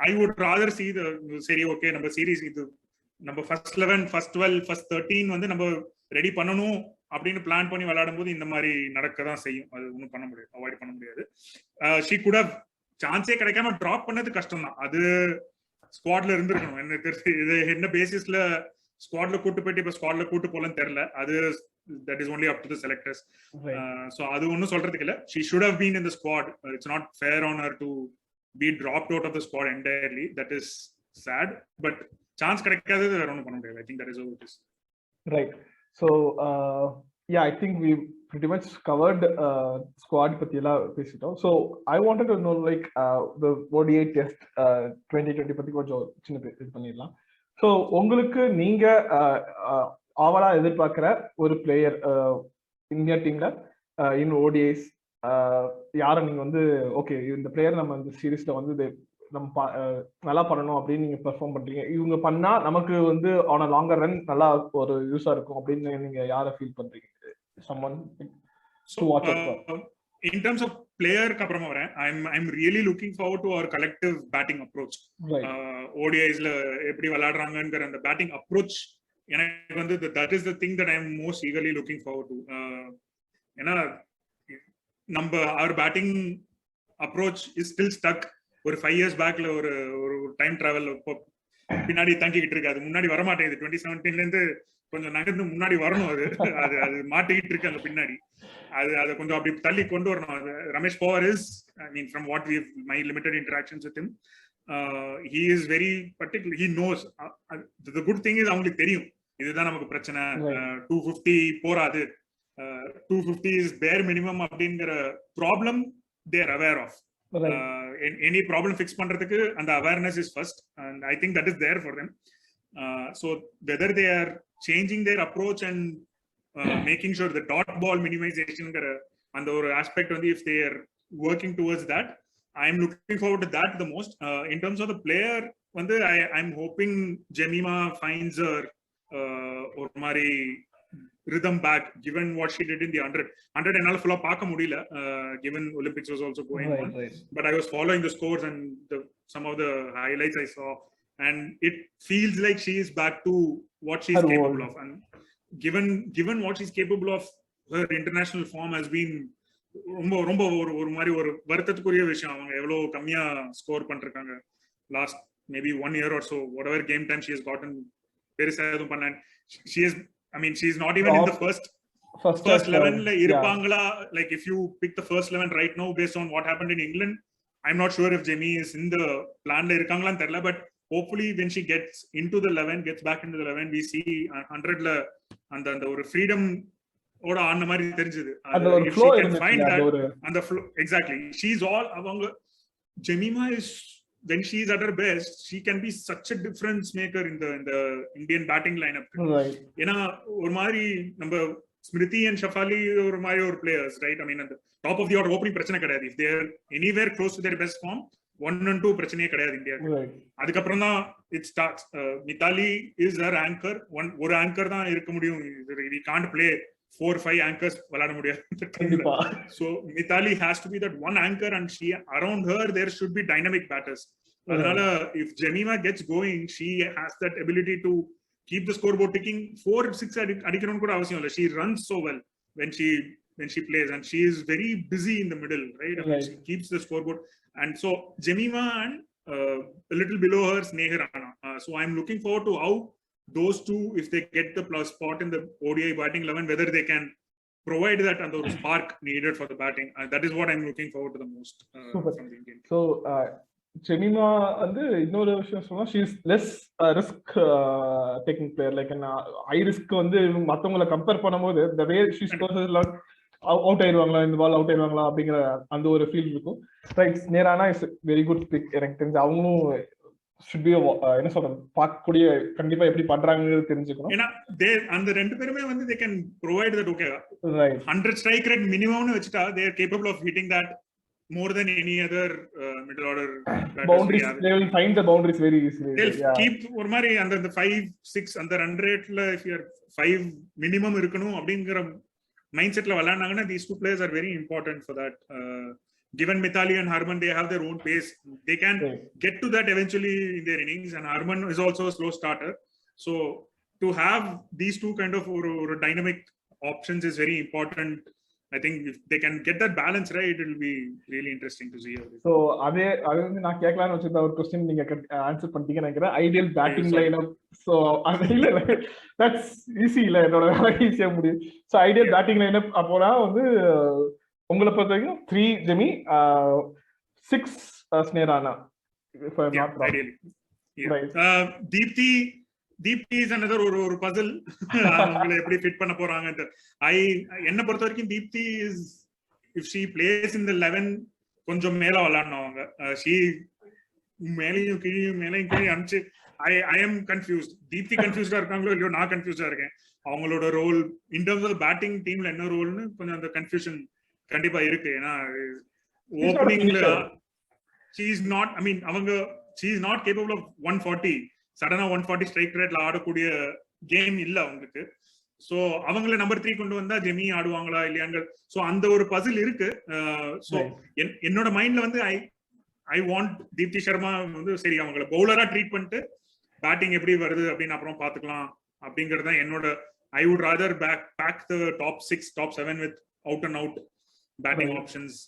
I would rather see the சரி okay நம்ம series இது நம்ம first 11 first 12 first 13 வந்து நம்ம ரெடி பண்ணணும் அப்படின்னு பிளான் பண்ணி விளையாடும் போது இந்த மாதிரி நடக்கதான் செய்யும் அது ஒன்றும் பண்ண முடியாது அவாய்ட் பண்ண முடியாது ஷீ குட் ஹவ் சான்ஸே கிடைக்காம டிராப் பண்ணது கஷ்டம் தான் அது ஸ்குவாட்ல இருந்திருக்கணும் என்ன தெரிஞ்சு இது என்ன பேசிஸ்ல ஸ்குவாட்ல கூட்டு போயிட்டு இப்ப ஸ்குவாட்ல கூட்டு போலன்னு தெரியல. அது that is only up to the selectors. So அது ஒன்னும் சொல்றதுக்கு இல்ல. She should have been in the squad. It's not fair on her to be dropped out of the squad entirely. That is sad, but chance கிடைக்காதது வேற ஒன்னும் பண்ண முடியாது. I think that is how it is. Right. So yeah, I think we pretty much covered squad பத்தியெல்லாம் பேசிட்டோம். So I wanted to know like the ODI test 2020 பத்தி கொஞ்சம் சின்ன இது பண்ணிடலாம். So உங்களுக்கு நீங்க ஆவலா எதிர்பார்க்கிற ஒரு பிளேயர் இந்தியா டீம்ல இன் ஓடிஐஸ் யாரை நீங்க வந்து ஓகே இந்த பிளேயர் நம்ம இந்த சீரீஸ்ல வந்து நம்ம நல்லா பண்ணணும் அப்படின்னு நீங்க பெர்ஃபார்ம் பண்றீங்க, இவங்க பண்ணா நமக்கு வந்து ஆன் அ லாங்கர் ரன் நல்லா ஒரு யூஸா இருக்கும் அப்படின்னு நீங்க யாரை ஃபீல் பண்றீங்க? someone to watch out for. In terms of player க்கு அப்புறமா வரேன். I'm really looking forward to our collective batting approach. Right. ODIs ல எப்படி விளையாடுறாங்கங்கற அந்த batting approach எனக்கு வந்து that is the thing that I'm most eagerly looking forward to. ஏன்னா நம்ம our batting approach is still stuck. ஒரு 5 years backல ஒரு time travel பின்னாடி தங்கிக்கிட்டு இருக்கு. அது முன்னாடி வர மாட்டேங்குது. 2017ல இருந்து கொஞ்சம் நகர்ந்து முன்னாடி வரணும். அது மாட்டிக்கிட்டு இருக்கு அங்க பின்னாடி. அதை கொஞ்சம் அப்படி தள்ளி கொண்டு வரணும். Ramesh Pawar is, I mean, from what my limited interactions with him, he is very particular. He knows. The good thing is அவங்களுக்கு தெரியும் இதுதான் நமக்கு பிரச்சனை. 250 போராது, 250 is bare minimum அப்படிங்கிற problem they are aware of. Any problem fix பண்றதுக்கு அந்த awareness is first, and I think that is there for them. So whether they are changing their approach and making sure the dot ball minimization and the aspect on if they are working towards that, I am looking forward to that the most. In terms of the player, I'm hoping Jemimah finds her or mari rhythm back, given what she did in the 100 ennaal fulla paaka mudiyala, given Olympics was also going on. But I was following the scores and some of the highlights I saw, and it feels like she is back to what she is capable of. And given what she's capable of, her international form has been ரொம்ப ஒரு மாதிரி ஒரு வருத்தத்துக்குரிய விஷயம். அவங்க எவ்வளவு கம்மியா score பண்ணிருக்காங்க last maybe 1 year or so. whatever game time she has gotten, பெருசா எதுவும் பண்ண, she is, I mean, she is not even in the first 11 la irupangala. Like if you pick the first 11 right now based on what happened in England, I'm not sure if Jemmy is in the plan la irukangala therla, but hopefully when she gets into the 11, gets back into the 11, we see 100 la and the freedom oda aanna mari therinjது. And flow can find that and the flow, exactly. She's all avanga. Jemimah is, when she is at her best, she can be such a difference maker in the Indian batting lineup. Right. ஏன்னா ஒரு மாதிரி நம்ம Smriti and Shafali ஒரு மாதிரி ஒரு players, right? I mean, at the top of the order opening பிரச்சனை கிடையாது. If they are anywhere close to their best form, 1 and 2 பிரச்சனையே கிடையாது இந்தியாக்கு. அதுக்கப்புறம் தான் it starts. Mithali is her anchor. ஒரு anchor தான் இருக்க முடியும். We can't play 4-5 anchors விளையாட முடியாது. So Mithali has to be that one anchor, and she around her there should be dynamic batters. அதனால if Jemimah gets going, she has that ability to keep the scoreboard ticking. 4-6 அடிக்கணும்னு கூட அவசியம் இல்லை. She runs so well when she plays, and she is very busy in the middle, right? I mean, she keeps the scoreboard. And so Jemimah and a little below her Snehir Rana. So I'm looking forward to how those two, if they get the plus spot in the ODI batting 11, whether they can provide that and the spark needed for the batting. That is what I'm looking forward to the most from the Indian team. So Jemimah வந்து இன்னொரு விஷயம் சொன்னா, she is less risk taking player. Like high risk வந்து மத்தவங்களை compare பண்ணும்போது the way she scores is like out ஆயிடுவாங்களா, இந்த ball out ஆயிடுவாங்களா அப்படிங்கிற அந்த ஒரு ஃபீல் இருக்கும். ரைட். நேரானா இஸ் வெரி குட் பிக். எனக்கு தெரிஞ்சு அவங்களும் should be என்ன சொல்றது, பார்க்கக்கூடிய கண்டிப்பா எப்படி பண்றாங்கன்னு தெரிஞ்சுக்கணும். ஏன்னா அந்த ரெண்டு பேருமே வந்து they can provide that. Okay, right, 100 strike rate minimum னு வெச்சிட்டா they are capable of hitting that more than any other middle order boundaries. They will find the boundaries very easily. They'll keep ஒரு மாதிரி அந்த 5-6 அந்த run ரேட்ல if you are 5 minimum இருக்கணும் அப்படிங்கற mind செட்ல விளையாடுனாங்கன்னா these two players are very important for that. Given Mithali and Harman, they have their own pace. They can get to that eventually in their innings, and Harman is also a slow starter. So to have these two kind of dynamic options is very important I think if they can get that balance right, it will be really interesting to see. So அது வந்து நான் கேட்கலாம்னு வச்சிருந்த ஒரு question நீங்க answer பண்ணிட்டீங்கன்னு நினைக்கிறேன். Ideal batting lineup. So அது இல்ல, that's easy இல்ல, என்னோட வேலை ஈஸியா முடியும். சோ ஐடியல் பேட்டிங் லைனப் அப்போனா வந்து உங்களை பொறுத்த வரைக்கும் 3 Jamie 6 ஸ்னேரானா, if I'm not wrong. Ideally. Deepti is another ஒரு puzzle. அவங்களை எப்படி ஃபிட் பண்ண போறாங்க. என்ன பொறுத்த வரைக்கும் Deepti is, if she plays in the 11 கொஞ்சம் மேல விளையாடணும் அவங்க. she மேலையும் கீழையும் அனுப்பிச்சு I am confused. Deepti confused இருக்காங்களோ இல்லையோ, நான் கன்ஃபியூஸ்டா இருக்கேன். அவங்களோட role in terms of batting டீம்ல என்ன ரோல்னு கொஞ்சம் அந்த கன்ஃபியூஷன் கண்டிப்பா இருக்கு. ஏன்னா ஓப்பனிங்ல she is not, I mean she is not capable of 140 சடனா 140 ஸ்ட்ரைக் ரேட்ல ஆடக்கூடிய கேம் இல்ல அவங்களுக்கு. சோ அவங்கள நம்பர் 3 கொண்டு வந்தா ஜெமி ஆடுவாங்களா இல்லையாங்க. சோ அந்த ஒரு பசில் இருக்கு. சோ என்னோட மைண்ட்ல வந்து ஐ வாண்ட் தீப்தி சர்மா வந்து சரி அவங்கள பவுலரா ட்ரீட் பண்ணிட்டு பேட்டிங் எப்படி வருது அப்படின்னு அப்புறம் பாத்துக்கலாம் அப்படிங்கறது தான் என்னோட. I would rather pack the top 6 top 7 with out and out batting options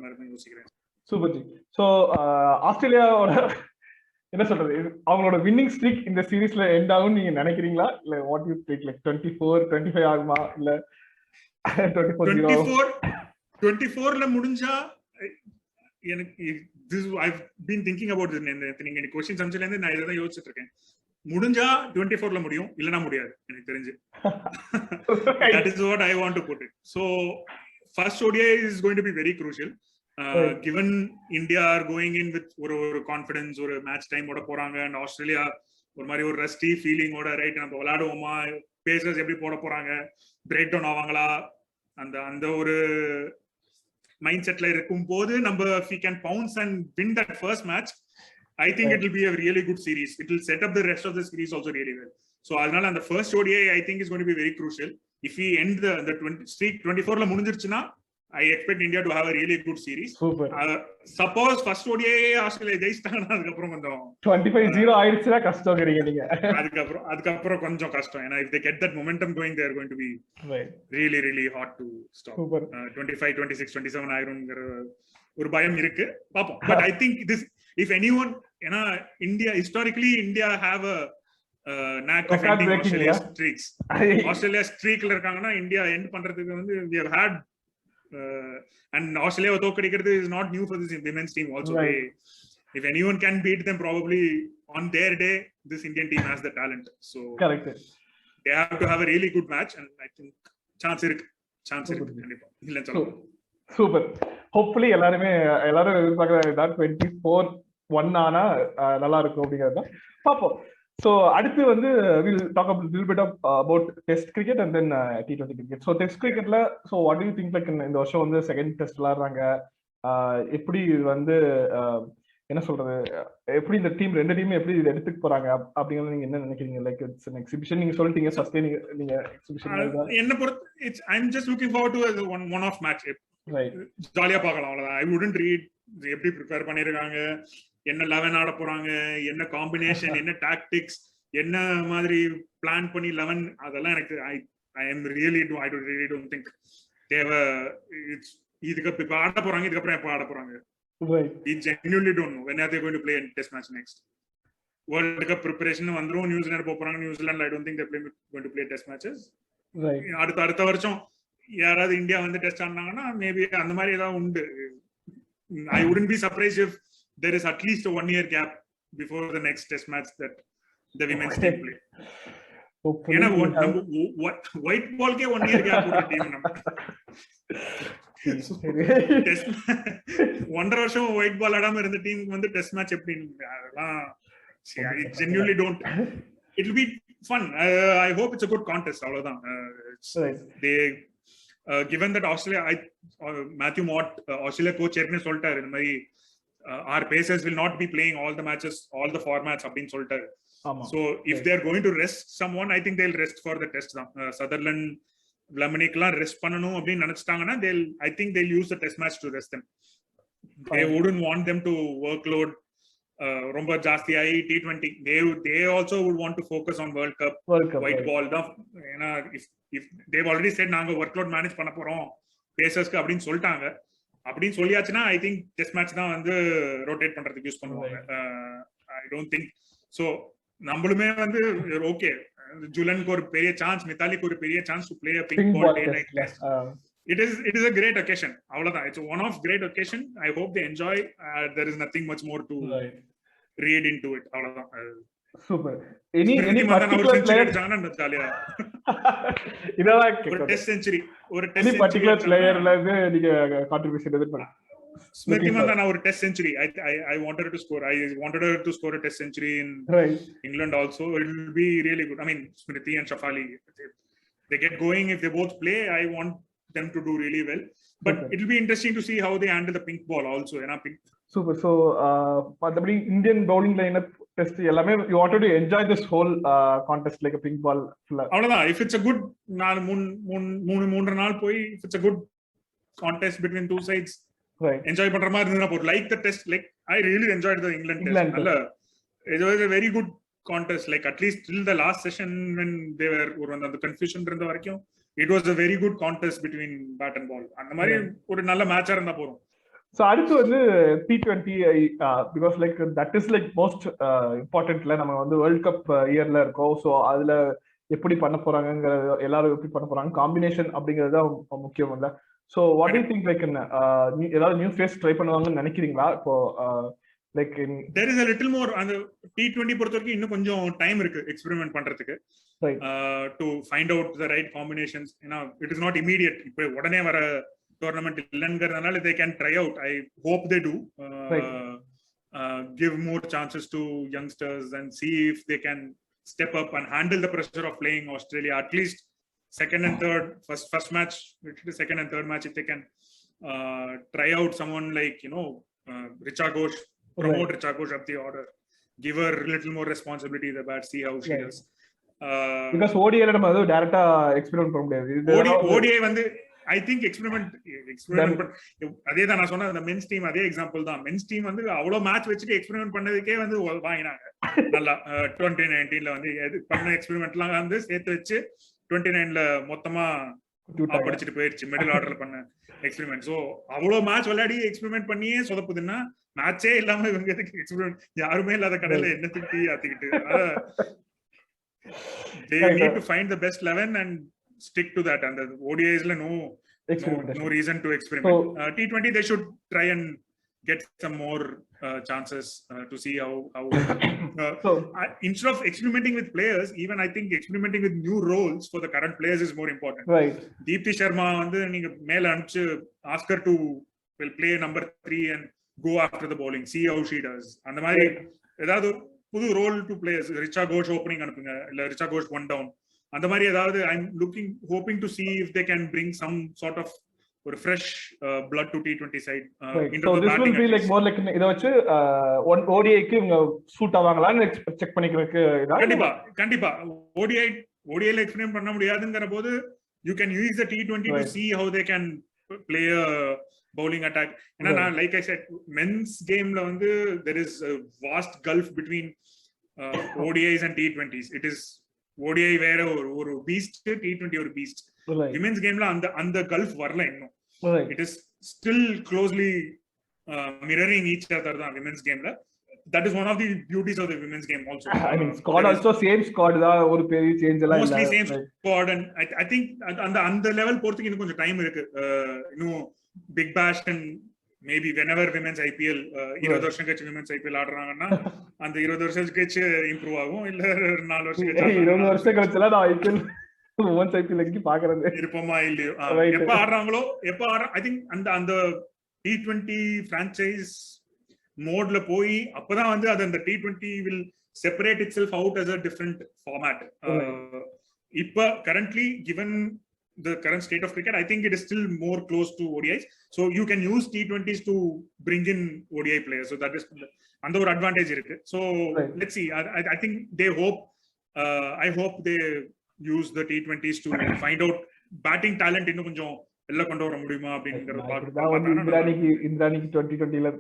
மாதிரி தான் யோசிக்கிறேன். Super G. சோ ஆஸ்திரேலியாவோட என்ன சொல்றது, அவங்களோட வின்னிங் ஸ்ட்ரீக் இந்த சீரீஸ்ல எண்ட் ஆகும் நீங்க நினைக்கிறீங்களா? இல்ல வாட் யூ திங்க், லைக் 24 25 ஆகுமா இல்ல 24ல முடிஞ்சா எனக்கு I've been thinking about this. நீங்க எனக்கு क्वेश्चन சம்சல இருந்து நான் இத தான் யோசிச்சிட்டு இருக்கேன். முடிஞ்சா 24ல முடியும், இல்லனா முடியாது எனக்கு தெரிஞ்சு. That is what I want to put it. So first ODI is going to be very crucial. Given India are going in with ஒரு கான்ஃபிடன்ஸ், ஒரு மேட்ச் டைம் ஓட போறாங்க, and ஆஸ்திரேலியா ஒரு மாதிரி ஒரு ரஸ்டி ஃபீலிங் ஓட ரைட் நம்ம விளையாடுவோமா, pacers எப்படி போட போறாங்க, பிரேக் டவுன் ஆவாங்களா, அந்த ஒரு மைண்ட் செட்ல இருக்கும் போது நம்ம if we can pounce and win that first match, I think it will be a really good series. It will set up the rest of the series also really well. So அதனால அந்த first ODI I think is going to be very crucial. If we end the 24ல முடிஞ்சிருச்சுனா I expect India to have a really good series. Super. Suppose first ODI Australia ஜெயிச்சிட்டாங்கன்னா அதுக்கு அப்புறம் கொஞ்சம் 25-0 ஆயிடுச்சுனா கஷ்டம்ங்கறீங்க நீங்க. அதுக்கு அப்புறம் கொஞ்சம் கஷ்டம். ஏன்னா if they get that momentum going, they are going to be really really hard to stop. Super. 25 26 27 ஆயிரும்ங்கற ஒரு பயம் இருக்கு. பாப்போம். But I think this, if anyone, ஏன்னா India historically India have a knack of ending Australia streaks. Australia streakல இருக்காங்கன்னா India end பண்றதுக்கு வந்து we have had and Australia தோக்கடிக்கிறது is not new for this women's team also. Right. If anyone can beat them, probably on their day this Indian team has the talent. So correct, they have to have a really good match, and I think chance இருக்கு கண்டிப்பா. இல்ல சொல்லுங்க. Super. Hopefully எல்லாரும் எதிர்பார்க்கற that 24-1 ஆனா நல்லா இருக்கும் அப்படிங்கறத பாப்போம். So அடுத்து வந்து we'll talk a little bit about test cricket and then T20 cricket. So test cricketல so what do you think, like இந்த வருஷம் வந்து செகண்ட் டெஸ்ட் விளையாடுறாங்க, எப்படி வந்து என்ன சொல்றது, எப்படி இந்த டீம் ரெண்டு டீம் எப்படி இத எடுத்துக்க போறாங்க அப்படிங்கறது நீங்க என்ன நினைக்கிறீங்க? லைக் இட்ஸ் an exhibition நீங்க சொல்லிட்டீங்க, ஃபர்ஸ்ட் நீங்க exhibition என்ன பொறுத்து I'm just looking forward to a one off match. Right. ஜாலியா பார்க்கலாம் அவ்வளவுதான். I wouldn't read எப்படி ப்ரிப்பேர் பண்ணிருக்காங்க, என்ன 11 ஆட போறாங்க, என்ன காம்பினேஷன், என்ன டாக்டிக்ஸ், என்ன மாதிரி பிளான் பண்ணி 11, அதெல்லாம் எனக்கு I really don't think தேவை. இதுக்கு இப்ப ஆட போறாங்க, இதுக்கப்புறம் எப்ப ஆட போறாங்க, we genuinely don't know when are they going to play a test match next. World Cup preparation வந்துரும், நியூசிலாந்து போறாங்க, New Zealand I don't think they're going to play test matches. அடுத்த வருஷம் யாராவது இந்தியா வந்து டெஸ்ட் ஆடினாங்கன்னா மேபி அந்த மாதிரி ஏதாவது உண்டு. I wouldn't be surprised if there is at least a 1-year gap before the next test match that the women's team play. ஏன்னா white பால்க்கே 1 year gap ஒரு டீம் நம்ம டெஸ்ட் 1.5 வருஷம் ஒயிட் பால் ஆடாம இருந்த டீம் வந்து டெஸ்ட் மேட்ச் எப்படி, அதெல்லாம் I genuinely don't. It will be fun. I hope it's a good contest. அவ்வளவுதான். They given that Australia, Matthew Mott Australia coach ஏற்கனவே சொல்லிட்டாரு இந்த மாதிரி our pacers will not be playing all the matches, all the formats அப்படின்னு சொல்லிட்டாரு. So if they are going to rest someone, I think they'll rest for the test தான். Sutherland, Vlaminickலாம் rest பண்ணனும் அப்படின்னு நினைச்சிட்டாங்கன்னா I think they'll use the test match to rest them. They wouldn't want them to workload ரொம்ப ஜாஸ்தியாகி T20 they also would want to focus on World Cup white ball தான். ஏன்னா if they've already said நாங்க workload manage பண்ண போறோம் பேசர்ஸ்க்கு அப்படின்னு சொல்லிட்டாங்க. அப்படின்னு சொல்லியாச்சுன்னா I think test match தான் வந்து ரொட்டேட் பண்றதுக்கு யூஸ் பண்ணுவாங்க. I don't think so. நம்மளுமே வந்து ஓகே, ஜுலனுக்கு ஒரு பெரிய சான்ஸ், மித்தாலிக்கு ஒரு பெரிய chance to play a pink ball day night test. It is a great occasion. அவ்வளவுதான். It's one of great occasion. I hope they enjoy. There is nothing much more to read into it. அவ்வளவுதான். Super. any particular player ஜாலியா இதெல்லாம் ஒரு test century, ஒரு any particular playerல இருந்து நீங்க contribution எதிர்பார்க்கறீங்க? Smriti Mandhana ஒரு test century. I wanted her to score. I wanted her to score a test century in England also. It will be really good. I mean, Smriti and Shafali, they get going. If they both play, I want them to do really well. But it will be interesting to see how they handle the pink ball also. Super. So, the Indian bowling lineup test, you wanted to enjoy this whole contest like a pink ball. If it's a good, if it's a good contest between two sides, enjoy பண்ற மாதிரி இருந்ததுனா போடு. Like the test, like I really enjoyed the England test. It was a very good contest. Like at least till the last session when they were on the confusion இருந்த வரைக்கும், it was a very good contest between bat and ball. அந்த மாதிரி ஒரு நல்ல மேட்சா இருந்தா போறோம். So அடுத்து வந்து T20 because like that is like most importantல நம்ம வந்து வேர்ல்ட் கப் இயர்ல இருக்கோம். ஸோ அதுல எப்படி பண்ண போறாங்கிற, எல்லாரும் எப்படி பண்ண போறாங்க, காம்பினேஷன் அப்படிங்கிறது தான் முக்கியம் இல்ல. So what do you think, like ஏதாவது நியூ ஃபேஸ் ட்ரை பண்ணுவாங்கன்னு நினைக்கிறீங்களா? இப்போ like there is a little more அந்த T20 பொறுத்தவரைக்கும் இன்னும் கொஞ்சம் டைம் இருக்கு எக்ஸ்பெரிமெண்ட் பண்றதுக்கு, to find out the right combinations. It is not immediate. இப்போ உடனே வர tournament இல்லங்கறதுனால they can try out. I hope they do give more chances to youngsters and see if they can step up and handle the pressure of playing Australia. At least second and third, first match, second and third match, if they can try out someone like Richa Ghosh, promote Richa Ghosh up the order, give her a little more responsibility in the bat, see how she does. Because ODI la நம்ம டைரக்டா experiment பண்ண முடியாது. ODI வந்து I think experiment அதே தான் நான் சொன்ன அந்த மென்ஸ் டீம் அதே எக்ஸாம்பிள் தான். மென்ஸ் டீம் வந்து அவ்வளவு மேட்ச் வச்சுட்டு எக்ஸ்பெரிமெண்ட் பண்ணதுக்கே வந்து வாங்கினாங்க நல்லா. 2019ல வந்து பண்ண எக்ஸ்பெரிமெண்ட்லாம் வந்து சேர்த்து வச்சு 29ல மொத்தமா படிச்சுட்டு போயிடுச்சு மிடில் ஆர்டர்ல பண்ண எக்ஸ்பெரிமெண்ட். சோ அவ்வளவு மேட்ச் விளையாடி எக்ஸ்பெரிமெண்ட் பண்ணியே சொதப்புதுன்னா மேட்சே இல்லாம இவங்க எக்ஸ்பெரிமெண்ட், யாருமே இல்லாத கடையில என்ன திட்டி ஆத்திக்கிட்டு. They need to find the best 11 and stick to that. And the ODIs la no reason to experiment. So, T20 they should try and get some more chances to see how instead of experimenting with players, even I think experimenting with new roles for the current players is more important. Right. Deepthi Sharma வந்து நீங்க மேல அனுப்பிச்சு ask her to play number 3 and go after the bowling, see how she does. அந்த மாதிரி ஏதாவது புது role to players, Richa Ghosh opening அனுப்புங்க, இல்ல ரிச்சா கோஷ் ஒன் டவுன், அந்த மாதிரி ஏதாவது. I'm hoping to see if they can bring some sort of ஒரு fresh blood to T20 side. So this will be like more like இத வச்சு ODI க்கு இவங்க சூட் ஆவாங்களான்னு செக் பண்ணிக்கிறதுக்கு. கண்டிப்பா ODI ல எக்ஸ்பிளைன் பண்ண முடியாதுங்கற போது you can use the T20 to see how they can play a bowling attack. ஏன்னா like I said, men's game la வந்து there is a vast gulf between ODIs and T20s. It is ODI வேற ஒரு beast, T20 ஒரு beast. Women's game la அந்த gulf வரல இன்னும். It is still closely mirroring each other தான் women's game la. That is one of the beauties of the women's game also. I mean squad also same squad da, ஒரு பெரிய change எல்லாம் இல்ல. Mostly same squad, and I think அந்த level போறதுக்கு இன்னும் கொஞ்சம் time இருக்கு. இன்னும் Big Bash and maybe whenever women's IPL 20 வருஷம் கழிச்சு women's IPL ஆடுறாங்கன்னா அந்த 20 வருஷம் கழிச்சு இம்ப்ரூவ் ஆகும், இல்ல 4 வருஷம் கழிச்சு 20 வருஷம் கழிச்சுல நான் IPL women's IPL எங்க பாக்குறது இருப்போமா இல்லையோ, எப்ப ஆடுறாங்களோ I think அந்த T20 franchise மோட்ல போய் அப்பதான் வந்து அது அந்த T20 will separate itself out as a different format. இப்ப currently given the current state of cricket, I think it is still more close to ODIs. So you can use T20s to bring in ODI players. So that is and ஒரு advantage இருக்கு. So let's see. I think they hope I hope they use the T20s to find out batting talent இன்னும் கொஞ்சம் வெளில கொண்டு வர முடியுமா அப்படிங்கறது இந்திராணிக்கு 2020ல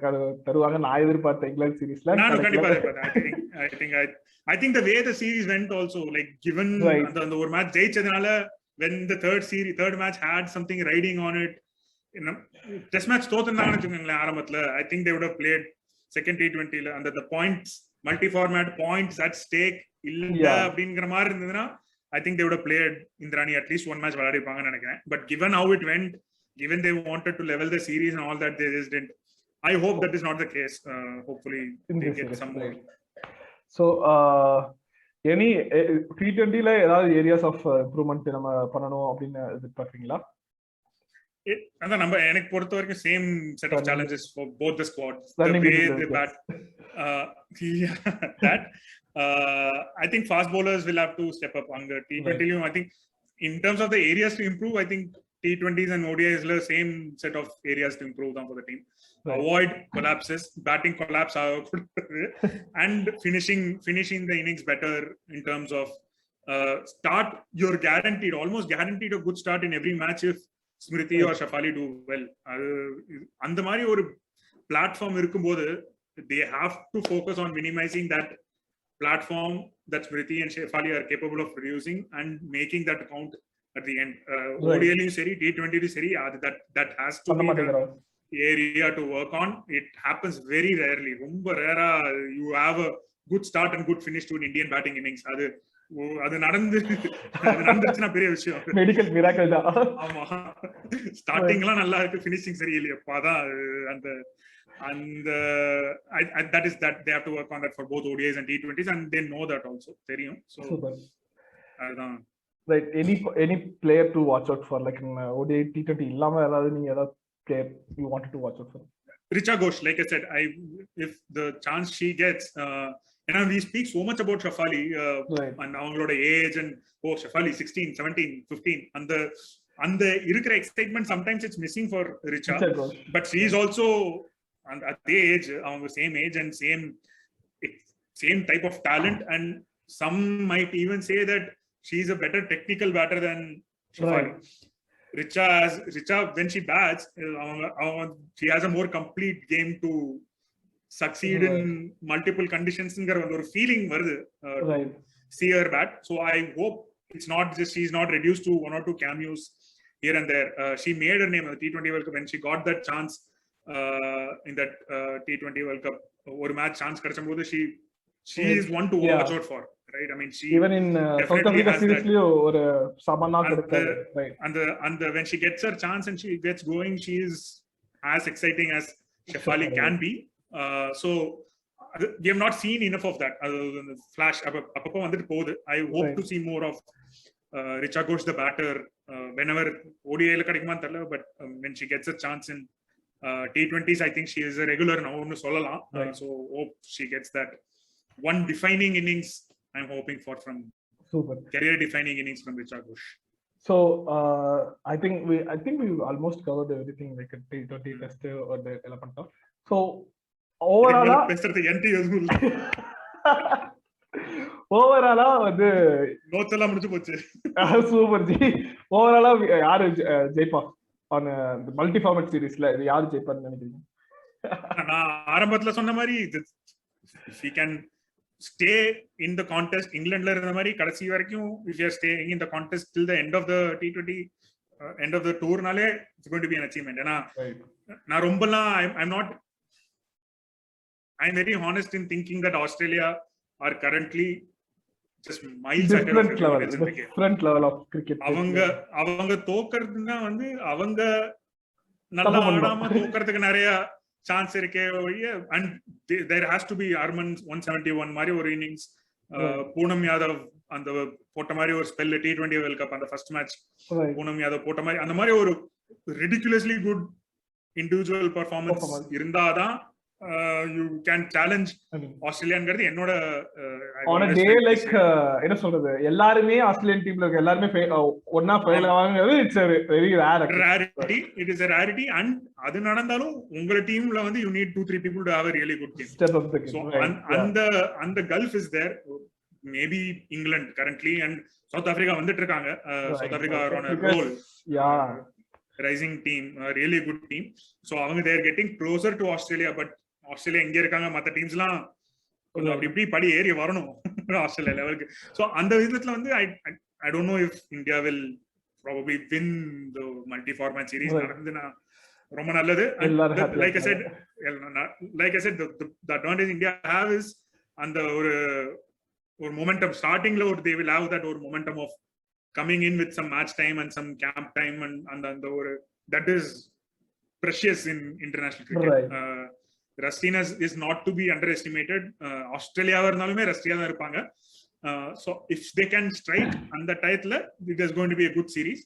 தருவாங்க நான் எதிர்பார்த்தேன் இங்கிலாந்து சீரிஸ்ல. நானும் கண்டிப்பா எதிர்பார்த்தேன். I think the way the series went also, like given அந்த ஒரு மேட்ச் ஜெயிச்சதுனால, when the third match had something riding on it, test match தோத்துனாங்கன்னு வச்சுக்கோங்களேன் ஆரம்பத்துல, I think they would have played second T20ல அந்த points multi format points at stack இல்ல அப்படிங்கிற மாதிரி இருந்ததுன்னா I think they would have played Indrani at least one match விளையாடிப்பாங்கன்னு நினைக்கிறேன். But given how it went, given they wanted to level the series and all that, they just didn't. I hope that is not the case. Hopefully they get some more. So any T20ல ஏதாவது areas of improvement நம்ம பண்ணனும் அப்படினு எதிர்பார்க்கீங்களா? அதான் நம்ம எனக்கு பொறுத்த வரைக்கும் same set of challenges for both the squads. The way they bat, that I think fast bowlers will have to step up on the T20. I think in terms of the areas to improve, I think T20s and ODIs the same set of areas to improve for the team. Avoid collapses, batting collapse and finishing the innings better in terms of start. You're guaranteed, almost guaranteed a good start in every match if Smriti or Shafali do well. அந்த மாதிரி ஒரு platform இருக்கும்போது they have to focus on minimizing that platform that Smriti and Shefali are capable of producing and making that count at the end. ODI seri, T20 seri, that has to be the area to work on. It happens very rarely. Romba rara you have a good start and good finish to an Indian batting innings. அது நடந்துச்சுன்னா பெரிய விஷயம், medical miracle தான். ஆமா, ஸ்டார்டிங்லாம் நல்லா இருக்கு, finishing சரியில்லையப்பா தான் அந்த that they have to work on that for both ODIs and T20s and they know that also தெரியும். So அதுதான். Right, any player to watch out for, like in ODI T20 இல்லாம ஏதாவது நீங்க ஏதாவது player you wanted to watch out for? Richa Ghosh, like I said, if the chance she gets, and we speak so much about Shafali and அவங்களோட age and Shafali 16 17 15 அந்த இருக்கிற excitement sometimes it's missing for Richa, but she is also at the age, அவங்க same age and same type of talent, and some might even say that she is a better technical batter than Shafali. Richa when she bats, she has a more complete game to succeed in multiple conditions ங்கிற ஒரு feeling வருது see her bat. So I hope it's not just she's not reduced to one or two cameos here and there. She made her name at the T20 World Cup when she got that chance in that T20 World Cup. ஒரு match chance கிடைச்சம்போது she is one to watch out for, right? I mean, she even in South Africa series liyo ஒரு சமனா கிடைச்சாரு, right? And when she gets her chance and she gets going, she is as exciting as Shefali can be. So we have not seen enough of that. Flash அப்பப்போ வந்துட்டு போகுது. I hope to see more of Richa Ghosh the batter whenever ODI ல கிடைக்குமான்னு தெரியல, but when she gets a chance in T20s, I think she is a regular now னு சொல்லலாம். So hope she gets that one defining innings I'm hoping for from career defining innings from Richa Ghosh. So I think we almost covered everything like a T20 test or the element. So overall வந்து notes எல்லாம் முடிஞ்சு போச்சு. Super G. ஓவராலா யாரு ஜெயிப்பா on the multi format seriesல இது யாரு ஜெயிப்பான்னு நினைக்கிறீங்க? நான் ஆரம்பத்துல சொன்ன மாதிரி if we can stay in the contest, இங்கிலாந்துல இருந்த மாதிரி கடைசி வரைக்கும் if you are staying in the contest till the end of the T20 end of the tour நாலே it's going to be an achievement. ஏன்னா நான் ரொம்பலாம் I'm very honest in thinking that Australia are currently just miles ahead of different level of cricket. அவங்க தோக்கறதுன்னா வந்து அவங்க நல்லா ஆடாம தோக்கறதுக்கு நிறைய சான்ஸ் இருக்கே ஒழிய, and there has to be Arman 171 மாதிரி ஒரு இன்னிங்ஸ், பூனம் யாதவ் அந்த போட்ட மாதிரி ஒரு ஸ்பெல் T20 வேர்ல்ட் கப் அந்த ஃபர்ஸ்ட் மேட்ச் பூனம் யாதவ் போட்ட மாதிரி அந்த மாதிரி ஒரு ridiculously good individual performance இருந்தாதான் you can challenge ஆஸ்திரேலியாங்கிறது என்னோட on a day like என்ன சொல்றது, எல்லாரும் ஆஸ்திரேலியன் டீம்ல இருக்க எல்லாரும் ஒண்ணா fail ஆவாங்கறது it's a very rarity. It is a rarity, and அது நடந்தாலும் உங்க டீம்ல வந்து you need 2-3 people to have a really good game. Step up the game. So and the Gulf is there, maybe England currently and South Africa வந்துட்டு இருக்காங்க. South Africa are on a roll. Yeah, rising team, a really good team. So they are getting closer to Australia, but Australia எங்க இருக்காங்க, மத்த டீம்ஸ்லாம் கொஞ்சம் அப்படி இப்படி படி ஏறி வரணும் ஆஸ்திரேலியா லெவலுக்கு. ஸோ அந்த விதத்துல வந்து I don't know if India will probably win the multi-format series. நடந்துனா ரொம்ப நல்லது. Like I said, the advantage India have is அந்த ஒரு momentum startingல ஒரு they will have that ஒரு momentum of coming in with some match time and some camp time and அந்த ஒரு that is precious in international cricket. Right. Rustiness is not to be underestimated. Australia இருந்தாலுமே ரஸ்டியா தான் இருப்பாங்க. So if they can strike on the title, it is going to be a good series.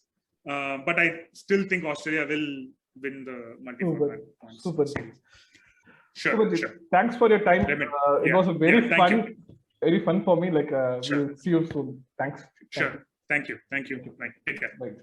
But I still think Australia will win the multi-format points. Super. Sure. Thanks for your time. It was a very fun for me. Like sure. we'll see you soon. Thanks. Sure. Thank you. Bye. Take care. Bye.